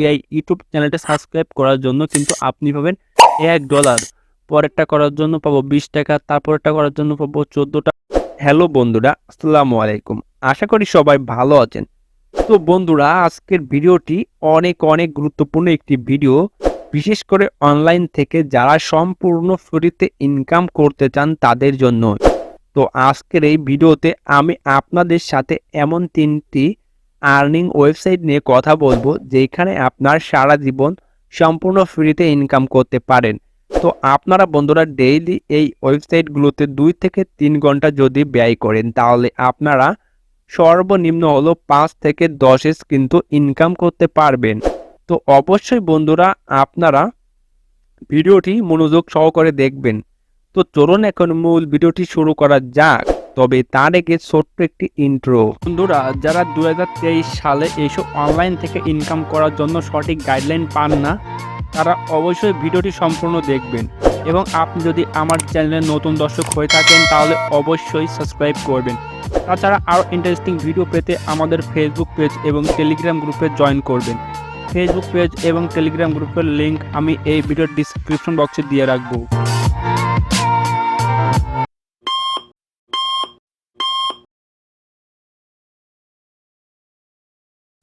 এই ইউটিউব চ্যানেলটা সাবস্ক্রাইব করার জন্য কিন্তু আপনি পাবেন $1, পরেরটা করার জন্য পাবো 20 টাকা, তারপরেরটা করার জন্য পাবো 14 টাকা। হ্যালো বন্ধুরা, আসসালামু আলাইকুম। আশা করি সবাই ভালো আছেন। তো বন্ধুরা, আজকের ভিডিওটি অনেক অনেক গুরুত্বপূর্ণ একটি ভিডিও, বিশেষ করে অনলাইন থেকে যারা সম্পূর্ণ ফ্রিতে ইনকাম করতে চান তাদের জন্য। তো আজকের এই ভিডিওতে আমি আপনাদের সাথে এমন 3টি আর্নিং ওয়েবসাইট নিয়ে কথা বলবো যেখানে আপনার সারা জীবন সম্পূর্ণ ফ্রিতে ইনকাম করতে পারেন। তো আপনারা বন্ধুরা ডেইলি এই ওয়েবসাইটগুলোতে 2 থেকে 3 ঘন্টা যদি ব্যয় করেন তাহলে আপনারা সর্বনিম্ন হলো 5 থেকে 10 কিন্তু ইনকাম করতে পারবেন। তো অবশ্যই বন্ধুরা আপনারা ভিডিওটি মনোযোগ সহকারে দেখবেন। তো চলুন এখন মূল ভিডিওটি শুরু করা যাক। তবে তার আগে ছোট্ট একটি ইন্ট্রো। বন্ধুরা, যারা 2023 সালে এইসব অনলাইন থেকে ইনকাম করার জন্য সঠিক গাইডলাইন পান না, তারা অবশ্যই ভিডিওটি সম্পূর্ণ দেখবেন। এবং আপনি যদি আমার চ্যানেলের নতুন দর্শক হয়ে থাকেন তাহলে অবশ্যই সাবস্ক্রাইব করবেন। তাছাড়া আরও ইন্টারেস্টিং ভিডিও পেতে আমাদের ফেসবুক পেজ এবং টেলিগ্রাম গ্রুপে জয়েন করবেন। ফেসবুক পেজ এবং টেলিগ্রাম গ্রুপের লিঙ্ক আমি এই ভিডিওর ডিসক্রিপশন বক্সে দিয়ে রাখবো।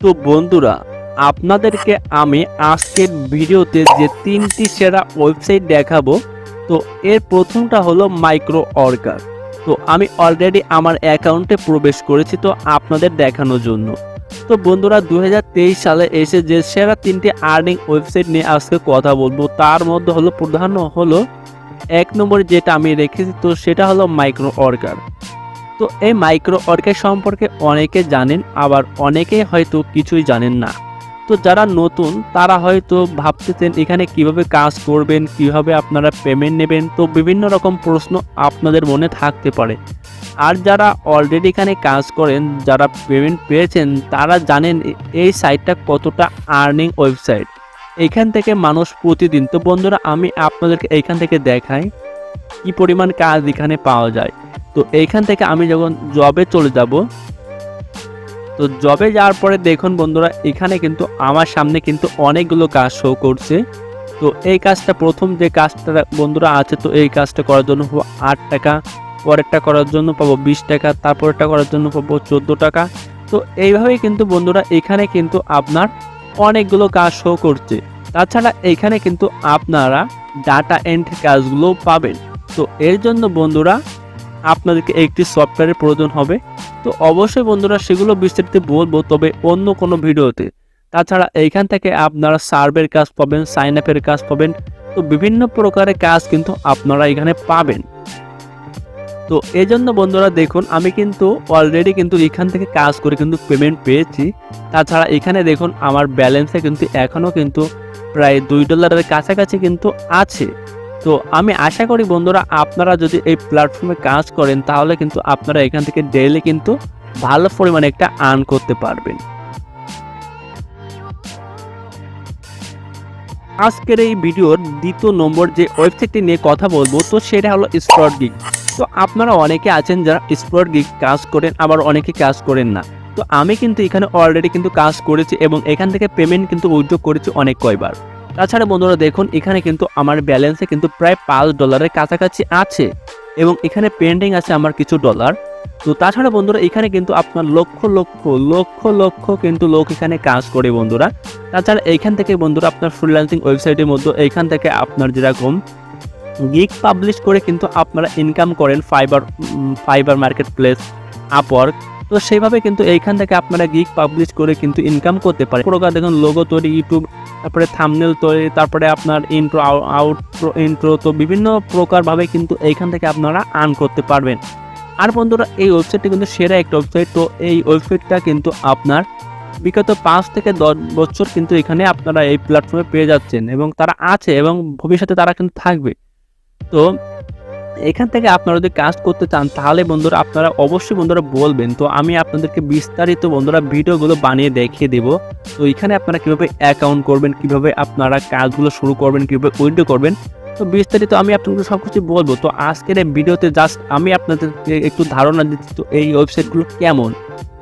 তো বন্ধুরা, আপনাদেরকে আমি আজকের ভিডিওতে যে 3টি সেরা ওয়েবসাইট দেখাবো। তো এর প্রথমটা হলো মাইক্রো অর্কার। তো আমি অলরেডি আমার অ্যাকাউন্টে প্রবেশ করেছি তো আপনাদের দেখানোর জন্য। তো বন্ধুরা, 2023 সালে এসে যে সেরা 3টি আর্নিং ওয়েবসাইট নিয়ে আজকে কথা বলবো তার মধ্যে হলো প্রধান হলো 1 নম্বরে যেটা আমি রেখেছি, তো সেটা হলো মাইক্রো অর্কার। তো এই মাইক্রো অর্কার সম্পর্কে অনেকে জানেন, আবার অনেকে হয়তো কিছুই জানেন না। তো যারা নতুন তারা হয়তো ভাবতেছেন এখানে কিভাবে কাজ করবেন, কিভাবে আপনারা পেমেন্ট নেবেন। তো বিভিন্ন রকম প্রশ্ন আপনাদের মনে থাকতে পারে। আর যারা অলরেডি এখানে কাজ করেন, যারা পেমেন্ট পেয়েছেন, তারা জানেন এই সাইটটা কতটা আর্নিং ওয়েবসাইট। এখান থেকে মানুষ প্রতিদিন, তো বন্ধুরা আমি আপনাদেরকে এইখান থেকে দেখাই কি পরিমাণ কাজ এখানে পাওয়া যায়। তো এইখান থেকে আমি যখন জবে চলে যাব, তো জবে যাওয়ার পরে দেখুন বন্ধুরা এখানে কিন্তু আমার সামনে কিন্তু অনেকগুলো কাজ শো করছে। তো এই কাজটা প্রথম যে কাজটা বন্ধুরা আছে, তো এই কাজটা করার জন্য পাবো 8 টাকা, পরেরটা করার জন্য পাবো 20 টাকা, তারপরেরটা করার জন্য পাবো 14 টাকা। তো এইভাবেই কিন্তু বন্ধুরা এখানে কিন্তু আপনার অনেকগুলো কাজ শো করছে। তাছাড়া এখানে কিন্তু আপনারা ডাটা এন্ট্রি কাজগুলো পাবেন। তো এর জন্য বন্ধুরা আপনাদেরকে একটি সফটওয়্যারের প্রয়োজন হবে। তো অবশ্যই বন্ধুরা সেগুলো বিস্তারিত বলবো, তবে অন্য কোনো ভিডিওতে। তাছাড়া এইখান থেকে আপনারা সার্ভের কাজ পাবেন, সাইন আপের কাজ পাবেন। তো বিভিন্ন প্রকারের কাজ কিন্তু আপনারা এখানে পাবেন। তো এই জন্য বন্ধুরা দেখুন আমি কিন্তু অলরেডি কিন্তু এখান থেকে কাজ করে কিন্তু পেমেন্ট পেয়েছি। তাছাড়া এখানে দেখুন আমার ব্যালেন্সে কিন্তু এখনও কিন্তু প্রায় $2 কাছাকাছি কিন্তু আছে। তো আমি আশা করি বন্ধুরা আপনারা যদি এই প্ল্যাটফর্মে কাজ করেন তাহলে কিন্তু আপনারা এখান থেকে ডেইলি কিন্তু ভালো পরিমাণে একটা আর্ন করতে পারবেন। আজকের এই ভিডিওর 2য় নম্বর যে ওয়েবসাইটটি নিয়ে কথা বলবো, তো সেটা হলো স্প্রটগিগ। তো আপনারা অনেকে আছেন যারা স্প্রটগিগ কাজ করেন, আবার অনেকে কাজ করেন না। তো আমি কিন্তু এখানে অলরেডি কিন্তু কাজ করেছি এবং এখান থেকে পেমেন্ট কিন্তু উইথড্র করেছি অনেক কয়বার। তাছাড়া বন্ধুরা দেখুন এখানে কিন্তু আমার ব্যালেন্সে কিন্তু প্রায় $5 কাছাকাছি আছে এবং এখানে পেন্ডিং আছে আমার কিছু ডলার। তো তাছাড়া বন্ধুরা এখানে কিন্তু আপনার লক্ষ লক্ষ লক্ষ লক্ষ কিন্তু লোক এখানে কাজ করে বন্ধুরা। তাছাড়া এইখান থেকে বন্ধুরা আপনার ফ্রিল্যান্সিং ওয়েবসাইটের মধ্যে এইখান থেকে আপনার যেরকম গিগ পাবলিশ করে কিন্তু আপনারা ইনকাম করেন ফাইবার মার্কেট প্লেস, আপওয়ার্ক। তো সেইভাবে কিন্তু এইখান থেকে আপনারা গিগ পাবলিশ করে কিন্তু ইনকাম করতে পারেন। প্রকার দেখুন লোগো তৈরি, ইউটিউব, তারপরে থাম্বনেল তৈরি, তারপরে আপনার ইন্ট্রো, আউট্রো, ইন্ট্রো, তো বিভিন্ন প্রকারভাবে কিন্তু এইখান থেকে আপনারা আর্ন করতে পারবেন। আর বন্ধুরা এই ওয়েবসাইটটি কিন্তু সেরা একটা ওয়েবসাইট। তো এই ওয়েবসাইটটা কিন্তু আপনার বিগত 5 থেকে 10 বছর কিন্তু এখানে আপনারা এই প্ল্যাটফর্মে পেয়ে যাচ্ছেন এবং তারা আছে এবং ভবিষ্যতে তারা কিন্তু থাকবে। তো এখান থেকে আপনারা যদি কাজ করতে চান তাহলে বন্ধুরা আপনারা অবশ্যই বন্ধুরা বলবেন। তো আমি আপনাদেরকে বিস্তারিত বন্ধুরা ভিডিওগুলো বানিয়ে দেখিয়ে দেব। তো এখানে আপনারা কীভাবে অ্যাকাউন্ট করবেন, কিভাবে আপনারা কাজগুলো শুরু করবেন, কীভাবে উইথড্র করবেন, তো বিস্তারিত আমি আপনাদের সব কিছু বলবো। তো আজকের এই ভিডিওতে জাস্ট আমি আপনাদেরকে একটু ধারণা দিচ্ছি তো এই ওয়েবসাইটগুলো কেমন।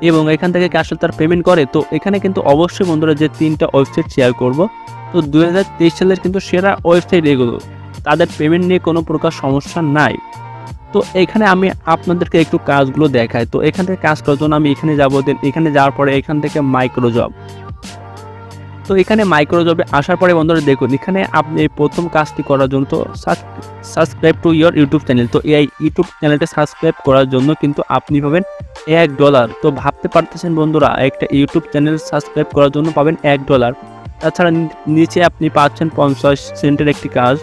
এবং এখান থেকে কি আসলে তার পেমেন্ট করে। তো এখানে কিন্তু অবশ্যই বন্ধুরা যে 3টা ওয়েবসাইট শেয়ার করব, তো 2023 সালের কিন্তু সেরা ওয়েবসাইট এগুলো, তাদের পেমেন্ট নিয়ে কোনো প্রকার সমস্যা নাই। তো এখানে আমি আপনাদেরকে একটু কাজগুলো দেখাই। তো এখান থেকে কাজ করার জন্য আমি এখানে যাব, দেন এখানে যাওয়ার পরে এখান থেকে মাইক্রোজব। তো এখানে মাইক্রোজবে আসার পরে বন্ধুরা দেখুন এখানে আপনি প্রথম কাজটি করার জন্য তো subscribe to your YouTube channel. তো এই ইউটিউব চ্যানেলটা সাবস্ক্রাইব করার জন্য কিন্তু আপনি পাবেন $1। তো ভাবতে পারতেছেন বন্ধুরা, একটা ইউটিউব চ্যানেল সাবস্ক্রাইব করার জন্য পাবেন $1। তাছাড়া নিচে আপনি পাচ্ছেন 50 সেন্টের একটি কাজ,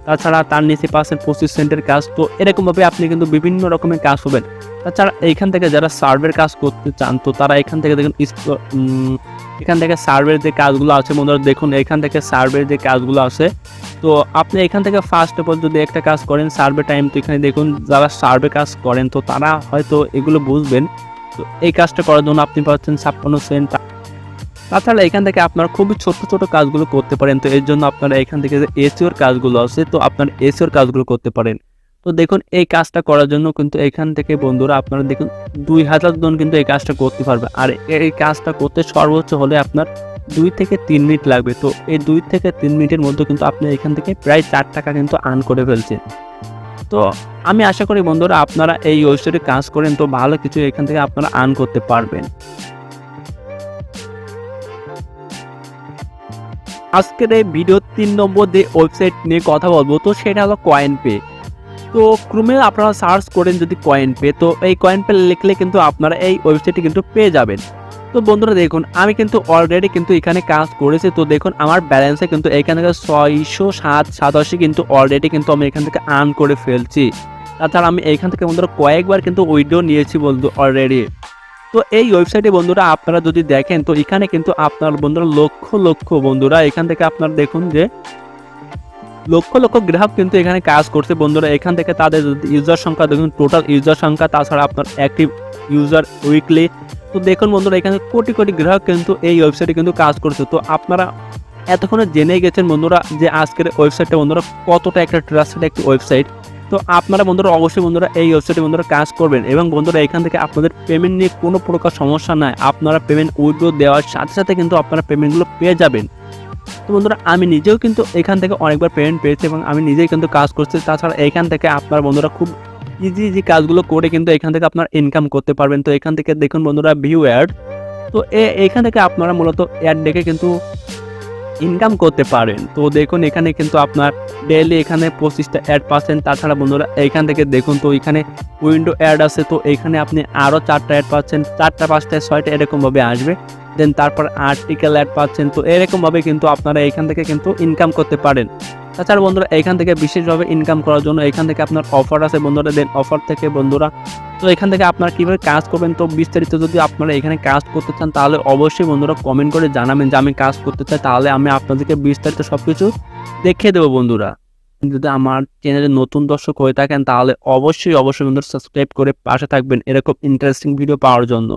তাছাড়া তার নিচে পাচ্ছেন 25 সেন্টের কাজ। তো এরকমভাবে আপনি কিন্তু বিভিন্ন রকমের কাজ পাবেন। তাছাড়া এইখান থেকে যারা সার্ভের কাজ করতে চান, তো তারা এখান থেকে দেখুন এখান থেকে সার্ভের যে কাজগুলো আছে বন্ধুরা, দেখুন এখান থেকে সার্ভের যে কাজগুলো আছে। তো আপনি এখান থেকে ফার্স্ট অফ অল যদি একটা কাজ করেন সার্ভে টাইম, তো এখানে দেখুন যারা সার্ভে কাজ করেন তো তারা হয়তো এগুলো বুঝবেন। তো এই কাজটা করার জন্য আপনি পাচ্ছেন 56 সেন্ট। তাছাড়া এখান থেকে আপনারা খুবই ছোট ছোট কাজগুলো করতে পারেন। তো এর জন্য আপনারা এখান থেকে যে এসইওর কাজগুলো আছে, তো আপনারা এসইওর কাজগুলো করতে পারেন। তো দেখুন এই কাজটা করার জন্য কিন্তু এখান থেকে বন্ধুরা আপনারা দেখুন 2000 জন কিন্তু এই কাজটা করতে পারবে। আর এই কাজটা করতে সর্বোচ্চ হলে আপনার 2 থেকে 3 মিনিট লাগবে। তো এই 2 থেকে 3 মিনিটের মধ্যে কিন্তু আপনি এখান থেকে প্রায় 4 টাকা কিন্তু আর্ন করে ফেলছেন। তো আমি আশা করি বন্ধুরা আপনারা এই ওয়েবসাইটে কাজ করেন, তো ভালো কিছু এখান থেকে আপনারা আর্ন করতে পারবেন। আজকের এই ভিডিও 3 নম্বর যে ওয়েবসাইট নিয়ে কথা বলবো, তো সেটা হলো কয়েনপে। তো ক্রমে আপনারা সার্চ করেন যদি কয়েনপে, তো এই কয়েনপে লিখলে কিন্তু আপনারা এই ওয়েবসাইটটি কিন্তু পেয়ে যাবেন। তো বন্ধুরা দেখুন আমি কিন্তু অলরেডি কিন্তু এখানে কাজ করেছি। তো দেখুন আমার ব্যালেন্সে কিন্তু এখান থেকে 687 কিন্তু অলরেডি কিন্তু আমি এখান থেকে আর্ন করে ফেলছি। তাছাড়া আমি এখান থেকে বন্ধুরা কয়েকবার কিন্তু উইথড্র নিয়েছি বন্ধু অলরেডি। তো এই ওয়েবসাইটে বন্ধুরা আপনারা যদি দেখেন, তো এখানে কিন্তু আপনার বন্ধুরা লক্ষ লক্ষ বন্ধুরা এখান থেকে আপনারা দেখুন যে লক্ষ লক্ষ গ্রাহক কিন্তু এখানে কাজ করছে বন্ধুরা। এখান থেকে তাদের ইউজার সংখ্যা দেখুন, টোটাল ইউজার সংখ্যা, তাছাড়া আপনার অ্যাক্টিভ ইউজার উইকলি। তো দেখুন বন্ধুরা এখানে কোটি কোটি গ্রাহক কিন্তু এই ওয়েবসাইটে কিন্তু কাজ করছে। তো আপনারা এতক্ষণে জেনে গেছেন বন্ধুরা যে আজকের ওয়েবসাইটটা বন্ধুরা কতটা একটা ট্রাস্টেড একটি ওয়েবসাইট। তো আপনারা বন্ধুরা অবশ্যই বন্ধুরা এই ওয়েবসাইটে বন্ধুরা কাজ করবেন এবং বন্ধুরা এখান থেকে আপনাদের পেমেন্ট নিয়ে কোনো প্রকার সমস্যা নাই। আপনারা পেমেন্ট উইথড্র দেওয়ার সাথে সাথে কিন্তু আপনারা পেমেন্টগুলো পেয়ে যাবেন। তো বন্ধুরা আমি নিজেও কিন্তু এখান থেকে অনেকবার পেমেন্ট পেয়েছি এবং আমি নিজেই কিন্তু কাজ করছি। তাছাড়া এখান থেকে আপনার বন্ধুরা খুব ইজি কাজগুলো করে কিন্তু এখান থেকে আপনার ইনকাম করতে পারবেন। তো এখান থেকে দেখুন বন্ধুরা ভিউ অ্যাড, তো এখান থেকে আপনারা মূলত অ্যাড দেখে কিন্তু ইনকাম করতে পারেন। তো দেখুন এখানে কিন্তু আপনার ডেইলি এখানে 25টা অ্যাড পাচ্ছেন। তাছাড়া বন্ধুরা এইখান থেকে দেখুন তো এখানে উইন্ডো অ্যাড আছে, তো এখানে আপনি আরও 4টা অ্যাড পাচ্ছেন, 4টা 5টা 6টা এরকমভাবে আসবে। দেন তারপর আর্টিকেল অ্যাড পাচ্ছেন। তো এরকমভাবে কিন্তু আপনারা এখান থেকে কিন্তু ইনকাম করতে পারেন। তাছাড়া বন্ধুরা এখান থেকে বিশেষভাবে ইনকাম করার জন্য এখান থেকে আপনার অফার আছে বন্ধুরা। দেন অফার থেকে বন্ধুরা তো এখান থেকে আপনারা কীভাবে কাজ করবেন, তো বিস্তারিত যদি আপনারা এখানে কাজ করতে চান তাহলে অবশ্যই বন্ধুরা কমেন্ট করে জানাবেন যে আমি কাজ করতে চাই, তাহলে আমি আপনাদেরকে বিস্তারিত সব কিছু দেখিয়ে দেবো বন্ধুরা। যদি আমার চ্যানেলে নতুন দর্শক হয়ে থাকেন তাহলে অবশ্যই বন্ধুরা সাবস্ক্রাইব করে পাশে থাকবেন এরকম ইন্টারেস্টিং ভিডিও পাওয়ার জন্য।